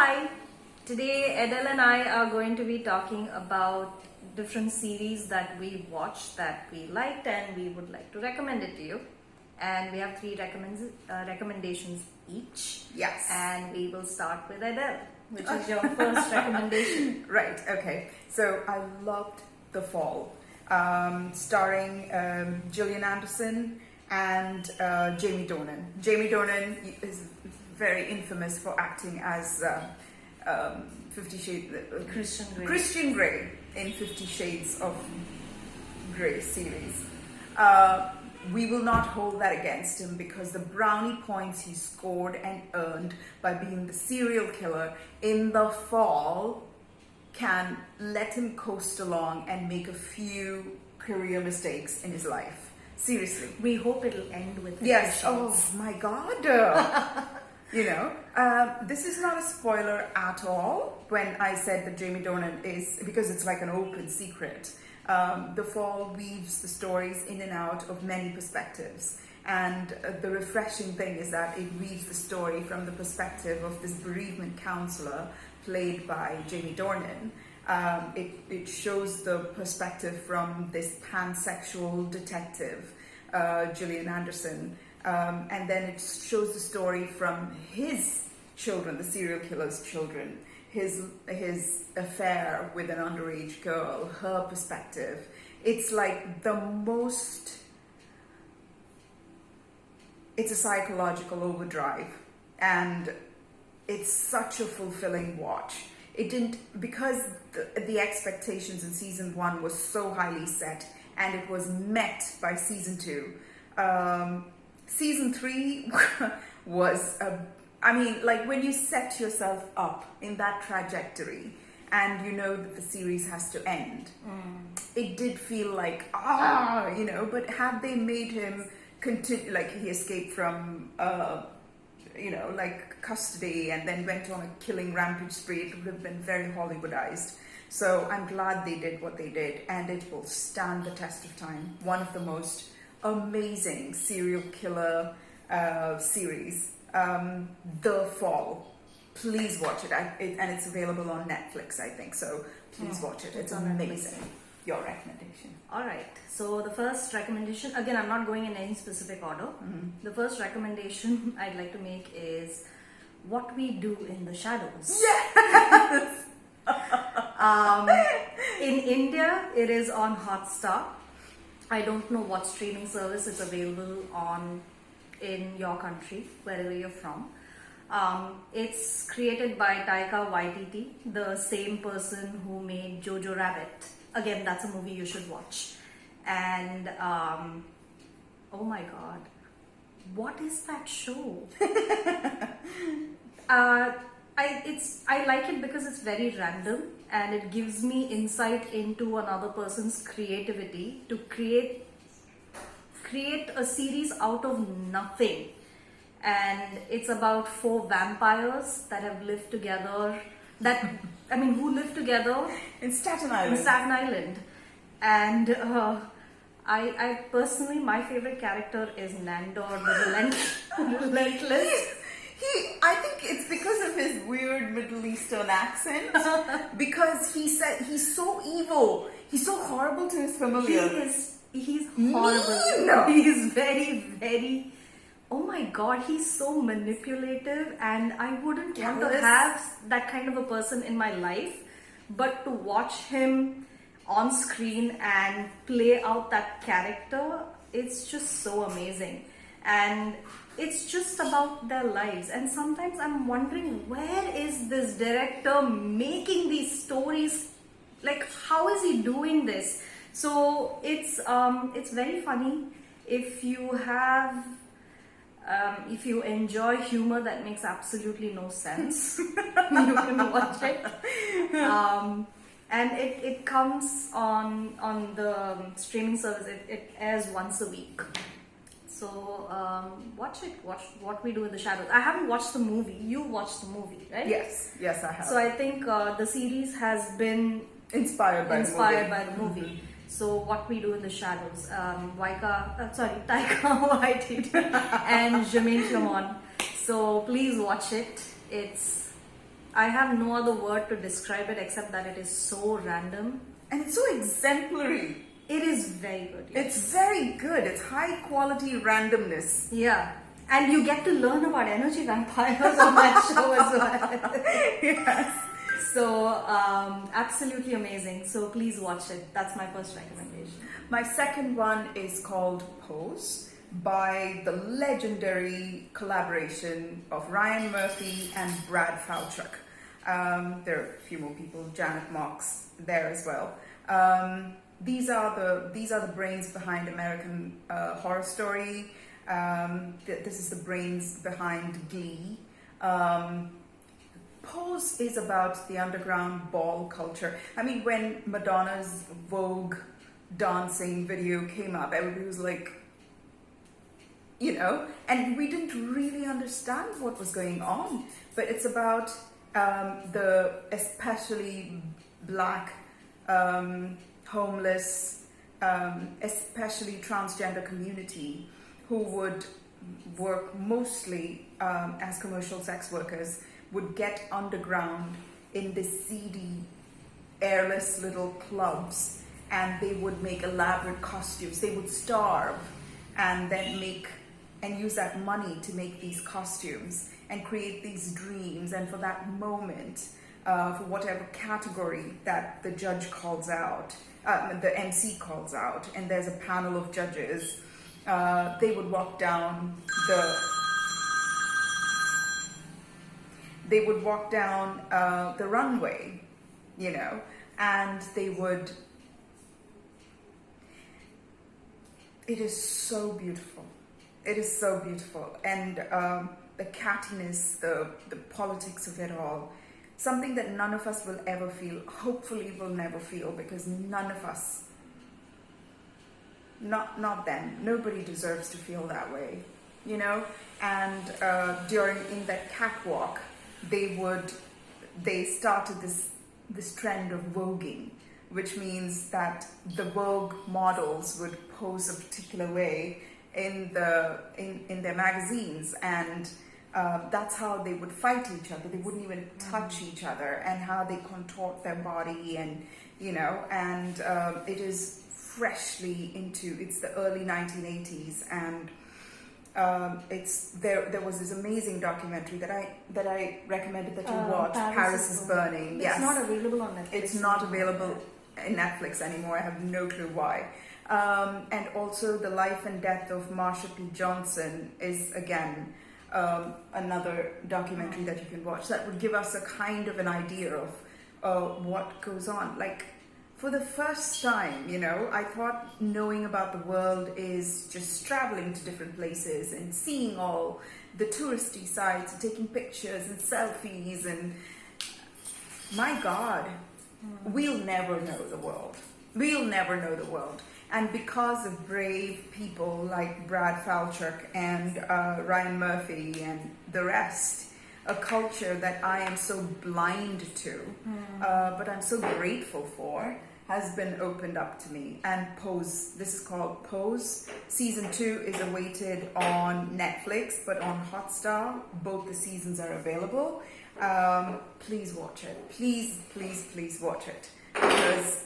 Hi! Today Adele and I are going to be talking about different series that we watched that we liked and we would like to recommend it to you. And we have three recommendations each. Yes. And we will start with Adele, which is your first recommendation. Right, okay. So I loved The Fall, starring Gillian Anderson and Jamie Dornan. Jamie Dornan is very infamous for acting as 50 Shades... Christian Grey in 50 Shades of Grey series. We will not hold that against him because the brownie points he scored and earned by being the serial killer in The Fall can let him coast along and make a few career mistakes in his life. Seriously. We hope it'll end with Yes. Oh my God. This is not a spoiler at all when I said that Jamie Dornan is, because it's like an open secret. The Fall weaves the stories in and out of many perspectives. And the refreshing thing is that it weaves the story from the perspective of this bereavement counselor played by Jamie Dornan. It shows the perspective from this pansexual detective, Gillian Anderson. And then it shows the story from his children, the serial killer's children, his affair with an underage girl, her perspective. It's like it's a psychological overdrive, and it's such a fulfilling watch. It didn't, because the expectations in season 1 was so highly set, and it was met by season 2. Season 3 was, when you set yourself up in that trajectory and you know that the series has to end, it did feel like, but had they made him continue, like he escaped from, custody and then went on a killing rampage spree, it would have been very Hollywoodized. So I'm glad they did what they did, and it will stand the test of time. One of the most amazing serial killer series, The Fall. Please watch it. And it's available on Netflix, I think. So please watch it. It's amazing. Your recommendation. All right. So the first recommendation, again, I'm not going in any specific order. The first recommendation I'd like to make is What We Do in the Shadows. Yes! In India, it is on Hotstar. I don't know what streaming service is available on in your country, wherever you're from. It's created by Taika Waititi, the same person who made Jojo Rabbit. Again, that's a movie you should watch. And oh my God, what is that show? I like it because it's very random and it gives me insight into another person's creativity to create a series out of nothing. And it's about 4 vampires that have lived together, who live together in Staten Island. And I personally, my favorite character is Nandor, the relentless. I think it's because of his weird Middle Eastern accent. Because he's so evil. He's so horrible to his familiars. He's horrible. No. He's very, very... Oh my God, he's so manipulative, and I wouldn't want to have that kind of a person in my life. But to watch him on screen and play out that character, it's just so amazing. And it's just about their lives. And sometimes I'm wondering, where is this director making these stories? Like, how is he doing this? So it's very funny. If you enjoy humor that makes absolutely no sense, you can watch it. And it comes on the streaming service. It airs once a week. So watch it. Watch What We Do in the Shadows. I haven't watched the movie. You watched the movie, right? Yes, I have. So I think the series has been inspired by the movie. So What We Do in the Shadows, Taika Waititi and Jermaine Clement. So please watch it. It's I have no other word to describe it except that it is so random. And it's so exemplary. It is very good. Yes. It's very good. It's high quality randomness. Yeah. And you get to learn about energy vampires on that show as well. Yes. So, absolutely amazing. So, please watch it. That's my first recommendation. My second one is called Pose, by the legendary collaboration of Ryan Murphy and Brad Falchuk. There are a few more people, Janet Mox there as well. These are the brains behind American Horror Story. This is the brains behind Glee. Pose is about the underground ball culture. I mean, when Madonna's Vogue dancing video came up, everybody was like, you know, and we didn't really understand what was going on. But it's about the especially black, homeless, especially transgender community who would work mostly as commercial sex workers, would get underground in the seedy, airless little clubs, and they would make elaborate costumes. They would starve and then use that money to make these costumes and create these dreams. And for that moment, for whatever category that the judge calls out, the MC calls out, and there's a panel of judges, they would walk down the runway, you know, and they would. It is so beautiful. It is so beautiful, and the cattiness, the politics of it all, something that none of us will ever feel. Hopefully, will never feel, because none of us. Not them. Nobody deserves to feel that way, you know. And in that catwalk, they started this trend of voguing, which means that the Vogue models would pose a particular way in their magazines, and that's how they would fight each other. They wouldn't even touch each other, and how they contort their body, and you know, and it is freshly it's the early 1980s, and there was this amazing documentary that I recommended that you watch. Paris is Burning. It's not available on Netflix. It's not available in Netflix anymore. I have no clue why. And also The Life and Death of Marsha P. Johnson is again another documentary that you can watch that would give us a kind of an idea of what goes on. Like, for the first time, you know, I thought knowing about the world is just traveling to different places and seeing all the touristy sites and taking pictures and selfies, and my God, we'll never know the world. We'll never know the world. And because of brave people like Brad Falchuk and Ryan Murphy and the rest, a culture that I am so blind to, but I'm so grateful for, has been opened up to me. And Pose, this is called Pose. Season 2 is awaited on Netflix, but on Hotstar, both the seasons are available. Please watch it. Please, please, please watch it. Because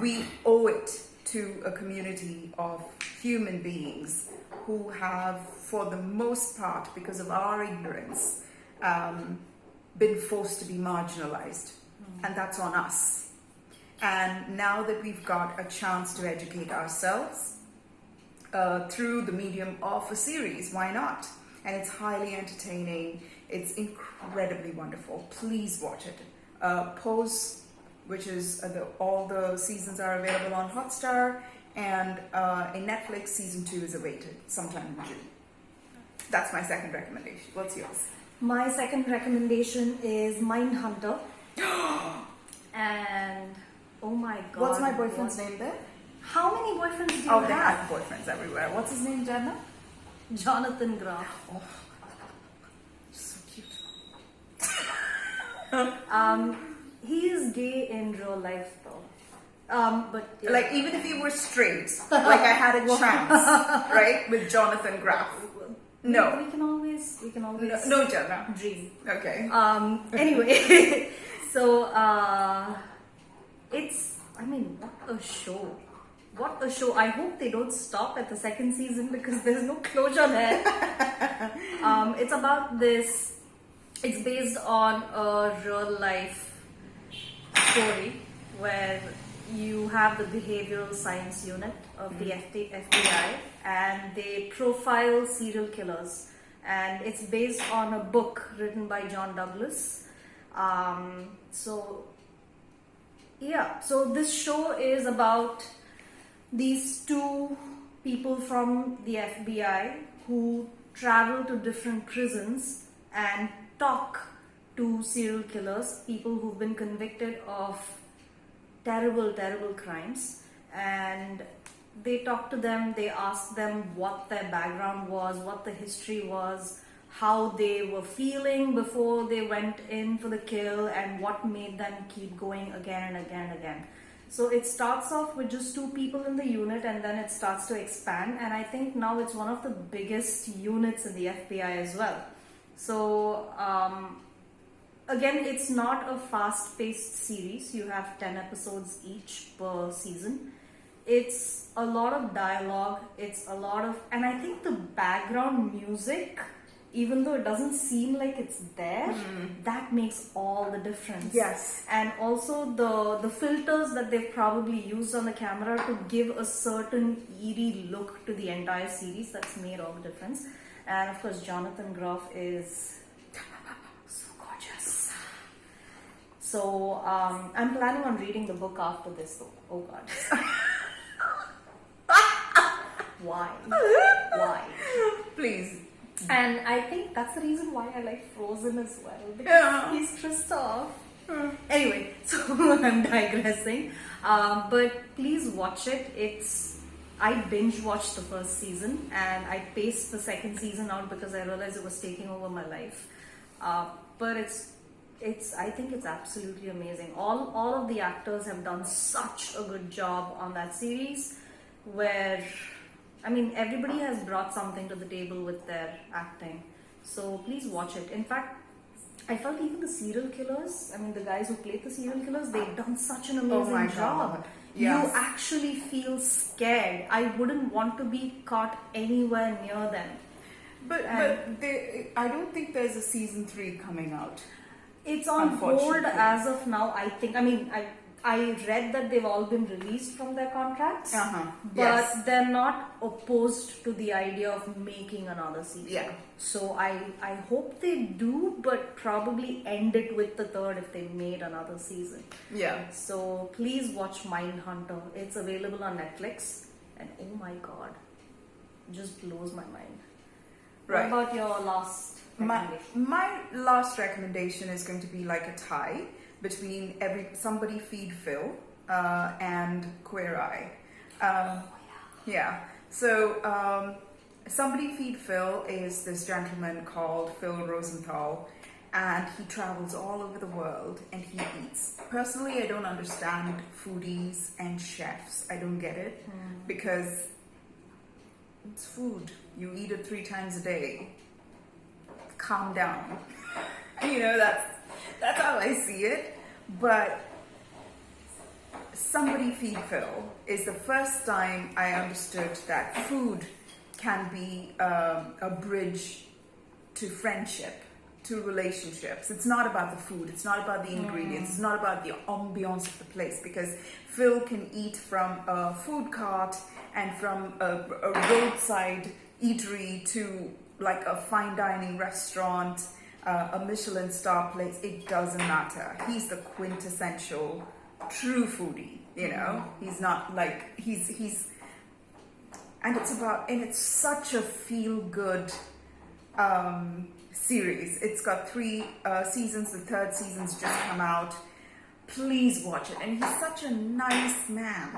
we owe it to a community of human beings who have, for the most part, because of our ignorance, been forced to be marginalized. And that's on us. And now that we've got a chance to educate ourselves through the medium of a series, why not? And it's highly entertaining. It's incredibly wonderful. Please watch it. Pose, which is all the seasons are available on Hotstar, and in Netflix, season 2 is awaited sometime in June. That's my second recommendation. What's yours? My second recommendation is Mindhunter. And oh my God. What's my boyfriend's name there? How many boyfriends do you Oh, have? they have boyfriends everywhere. What's his name, Jenna? Jonathan Groff. Oh, so cute. He is gay in real life though. But yeah. Like, even if he were straight, like I had a chance, right, with Jonathan Groff. No. We can always No, Jana. dream. Okay. Anyway, so what a show. What a show. I hope they don't stop at the second season because there's no closure there. It's about this, it's based on a real life story where you have the behavioral science unit of the FBI and they profile serial killers. And it's based on a book written by John Douglas. So this show is about these two people from the FBI who travel to different prisons and talk to serial killers, people who've been convicted of terrible, terrible crimes. And they talk to them, they ask them what their background was, what the history was, how they were feeling before they went in for the kill, and what made them keep going again and again and again. So it starts off with just two people in the unit and then it starts to expand, and I think now it's one of the biggest units in the FBI as well. So again, it's not a fast-paced series. You have 10 episodes each per season. It's a lot of dialogue, it's a lot of, and I think the background music, even though it doesn't seem like it's there, that makes all the difference. Yes. And also the filters that they've probably used on the camera to give a certain eerie look to the entire series, that's made all the difference. And of course, Jonathan Groff is so gorgeous. So I'm planning on reading the book after this though. Oh God. Why? Why? Please. And I think that's the reason why I like Frozen as well, because he's Kristoff. Anyway, so I'm digressing. But please watch it. I binge watched the first season and I paced the second season out because I realized it was taking over my life. But I think it's absolutely amazing. All of the actors have done such a good job on that series, where everybody has brought something to the table with their acting. So please watch it. In fact, I felt even the serial killers, the guys who played the serial killers, they've done such an amazing job. Yes. You actually feel scared. I wouldn't want to be caught anywhere near them. But I don't think there's a season 3 coming out. It's on hold as of now, I think. I read that they've all been released from their contracts, but they're not opposed to the idea of making another season. Yeah. So I hope they do, but probably end it with the third if they made another season. Yeah. So please watch Mindhunter. It's available on Netflix, and oh my God, it just blows my mind. Right. What about your last recommendation? My last recommendation is going to be like a tie between Somebody Feed Phil and Queer Eye. Yeah. So Somebody Feed Phil is this gentleman called Phil Rosenthal, and he travels all over the world and he eats. Personally, I don't understand foodies and chefs. I don't get it because it's food. You eat it 3 times a day. Calm down. That's how I see it. But Somebody Feed Phil is the first time I understood that food can be a bridge to friendship, to relationships. It's not about the food, it's not about the ingredients, it's not about the ambiance of the place, because Phil can eat from a food cart and from a roadside eatery to like a fine dining restaurant, a Michelin star place. It doesn't matter. He's the quintessential true foodie, He's not like he's and it's such a feel good series. It's got 3 seasons. The 3rd season's just come out. Please watch it. And he's such a nice man.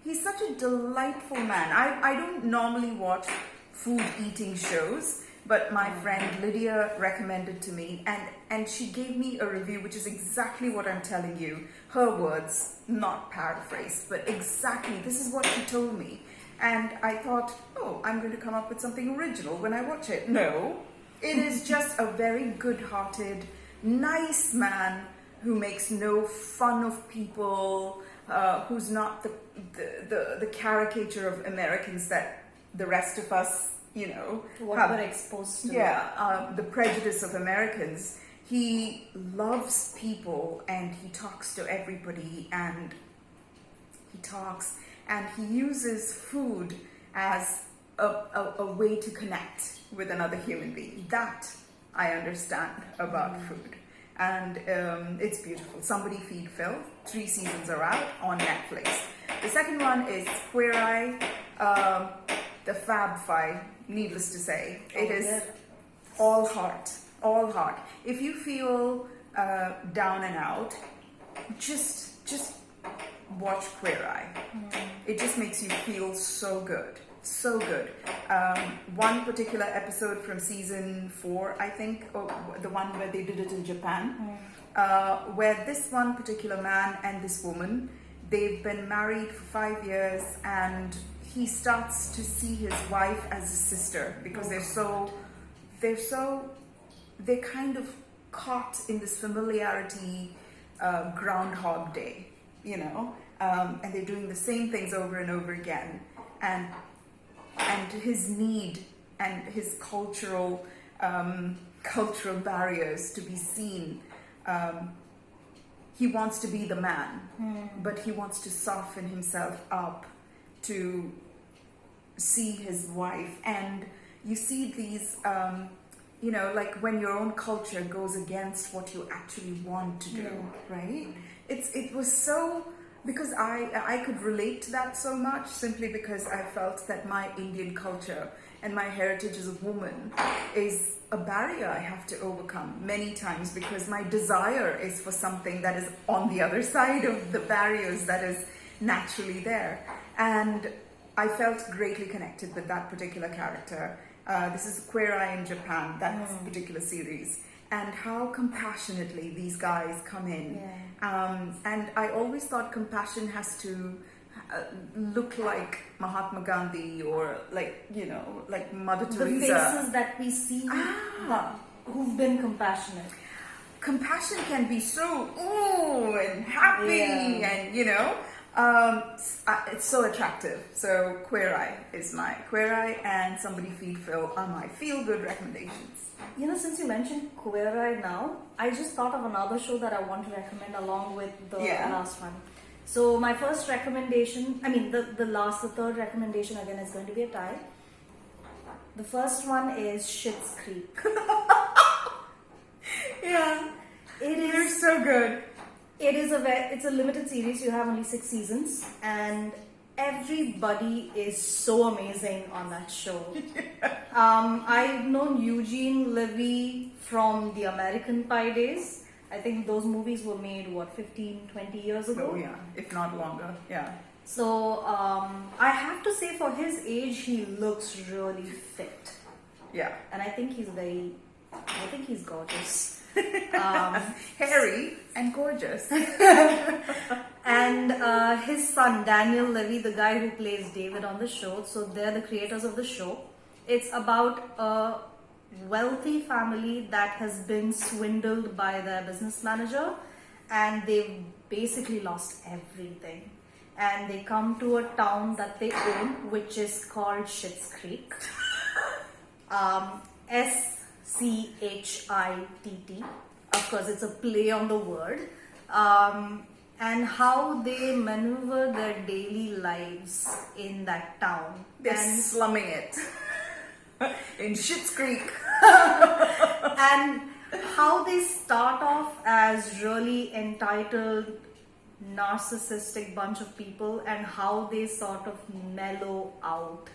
He's such a delightful man. I don't normally watch food eating shows, but my friend Lydia recommended to me, and she gave me a review which is exactly what I'm telling you. Her words, not paraphrased, but exactly this is what she told me. And I thought, oh, I'm going to come up with something original when I watch it. No, it is just a very good-hearted, nice man who makes no fun of people, who's not the caricature of Americans that the rest of us, What have. we're exposed to. Yeah, the prejudice of Americans. He loves people and he talks to everybody, and he uses food as a way to connect with another human being. That I understand about food. And it's beautiful. Somebody Feed Phil. 3 seasons are out on Netflix. The second one is Queer Eye, the Fab Five. Needless to say, it is all heart, all heart. If you feel down and out, just watch Queer Eye. It just makes you feel so good. So good. One particular episode from season 4, I think, the one where they did it in Japan, where this one particular man and this woman, they've been married for 5 years, and he starts to see his wife as a sister because they're kind of caught in this familiarity, Groundhog Day, and they're doing the same things over and over again, and his need and his cultural barriers to be seen. He wants to be the man, but he wants to soften himself up to see his wife. And you see these, like when your own culture goes against what you actually want to do, right? It was so, because I could relate to that so much, simply because I felt that my Indian culture and my heritage as a woman is a barrier I have to overcome many times, because my desire is for something that is on the other side of the barriers that is naturally there. And I felt greatly connected with that particular character. This is Queer Eye in Japan, that particular series. And how compassionately these guys come in. And I always thought compassion has to look like Mahatma Gandhi, or like Mother Teresa. The faces that we see who've been compassionate. Compassion can be so and happy, and it's so attractive. So Queer Eye is my Queer Eye, and Somebody Feed Phil are my feel-good recommendations. Since you mentioned Queer Eye now, I just thought of another show that I want to recommend along with the last one. So my first recommendation, the third recommendation again is going to be a tie. The first one is Schitt's Creek. It is. They're so good. It's a limited series. You have only 6 seasons, and everybody is so amazing on that show. I've known Eugene Levy from the American Pie days. I think those movies were made 15, 20 years ago. Oh yeah, if not longer. Yeah. So I have to say, for his age, he looks really fit. Yeah. And I think he's gorgeous. Hairy and gorgeous. And his son Daniel Levy, the guy who plays David on the show, so they're the creators of the show. It's about a wealthy family that has been swindled by their business manager, and they've basically lost everything. And they come to a town that they own, which is called Schitt's Creek. SCHITT. Of course, it's a play on the word. And how they maneuver their daily lives in that town. They're slumming it in Schitt's Creek. And how they start off as really entitled, narcissistic bunch of people, and how they sort of mellow out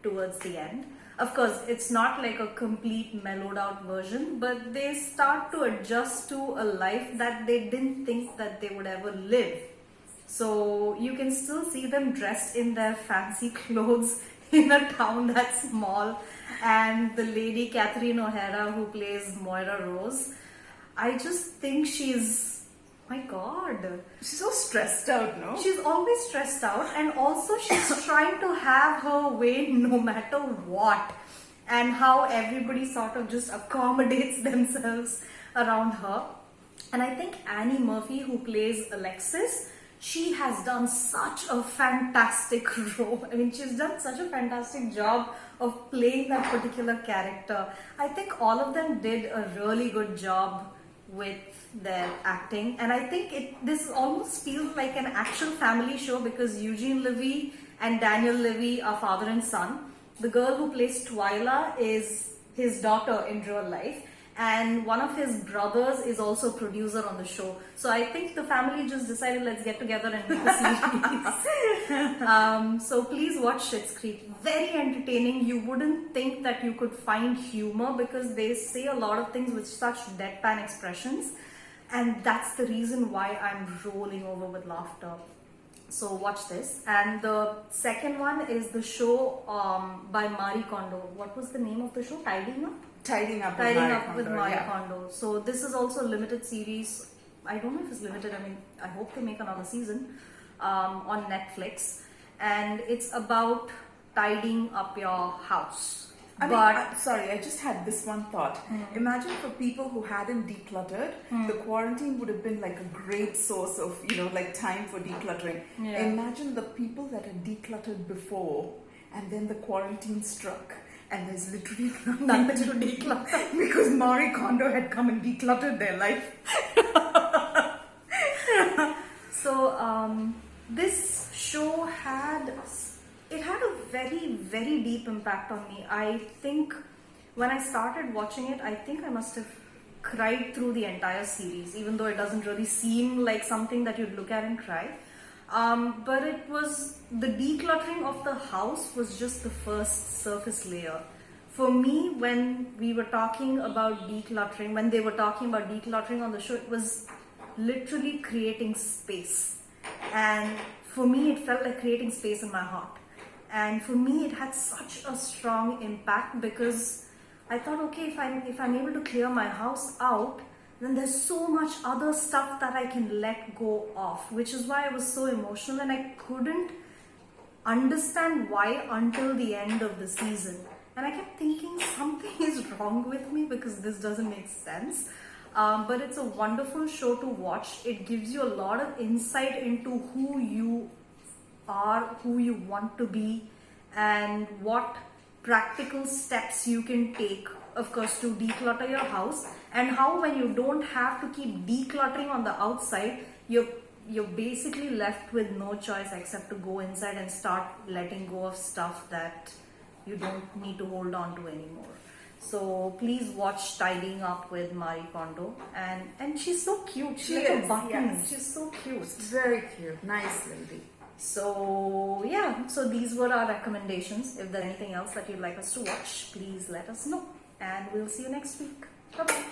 towards the end. Of course, it's not like a complete mellowed out version, but they start to adjust to a life that they didn't think that they would ever live. So you can still see them dressed in their fancy clothes in a town that's small. And the lady Catherine O'Hara, who plays Moira Rose, I just think she's My God. She's so stressed out, no? She's always stressed out, and also she's trying to have her way no matter what, and how everybody sort of just accommodates themselves around her. And I think Annie Murphy, who plays Alexis, she has done such a fantastic role. I mean, she's done such a fantastic job of playing that particular character. I think all of them did a really good job with their acting, and I think this almost feels like an actual family show because Eugene Levy and Daniel Levy are father and son. The girl who plays Twyla is his daughter in real life, and one of his brothers is also a producer on the show. So I think the family just decided, let's get together and make a series. So please watch Schitt's Creek. Very entertaining. You wouldn't think that you could find humor because they say a lot of things with such deadpan expressions, and that's the reason why I'm rolling over with laughter. So watch this. And the second one is the show by Marie Kondo. What was the name of the show? Tidying Up? Tidying Up With Marie Kondo. So this is also a limited series. I don't know if it's limited. I mean, I hope they make another season on Netflix. And it's about tidying up your house. Sorry, I just had this one thought. Imagine for people who hadn't decluttered, the quarantine would have been like a great source of, like time for decluttering. Yeah. Imagine the people that had decluttered before and then the quarantine struck. And there's literally nothing to declutter because Marie Kondo had come and decluttered their life. So this show had a very, very deep impact on me. I think when I started watching it, I think I must have cried through the entire series, even though it doesn't really seem like something that you'd look at and cry. But it was the decluttering of the house was just the first surface layer. For me, when we were talking about decluttering, when they were talking about decluttering on the show, it was literally creating space. And for me, it felt like creating space in my heart. And for me, it had such a strong impact because I thought, okay, if I'm able to clear my house out, then there's so much other stuff that I can let go of, which is why I was so emotional, and I couldn't understand why until the end of the season. And I kept thinking something is wrong with me because this doesn't make sense. But it's a wonderful show to watch. It gives you a lot of insight into who you are, who you want to be, and what practical steps you can take, of course, to declutter your house, and how when you don't have to keep decluttering on the outside, you're basically left with no choice except to go inside and start letting go of stuff that you don't need to hold on to anymore. So please watch Tidying Up with Marie Kondo, and she's so cute. She's like a button. Yes. She's so cute. Very cute. Nice lady. So yeah, so these were our recommendations. If there's anything else that you'd like us to watch, please let us know, and we'll see you next week. Bye bye.